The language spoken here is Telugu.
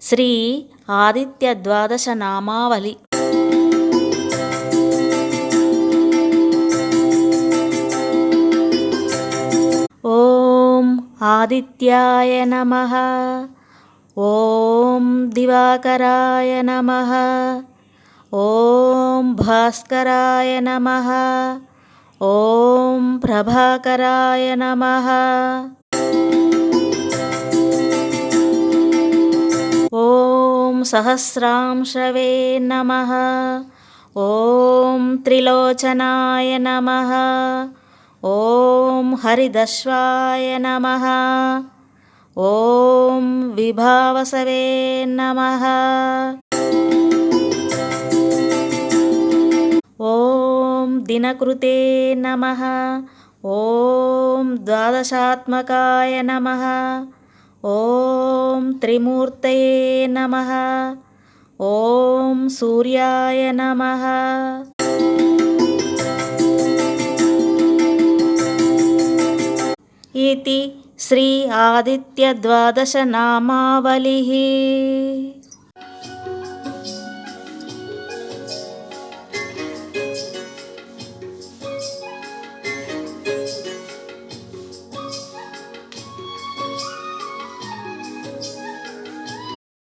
శ్రీ ఆదిత్య ద్వాదశ నామావళి. ఓం ఆదిత్యాయ నమః. ఓం దివాకరాయ నమః. ఓం భాస్కరాయ నమః. ఓం ప్రభాకరాయ నమః. ఓం సహస్రాంశవే నమః. ఓం త్రిలోచనాయ నమః. ఓం హరిదశ్వాయ నమః. ఓం విభావసవే నమః. ఓం దినకృతే నమః. ఓం ద్వాదశాత్మకాయ నమః. ఓం త్రిమూర్తయే నమః. ఓం సూర్యాయ నమః. ఇతి శ్రీ ఆదిత్య ద్వాదశ నామావళి.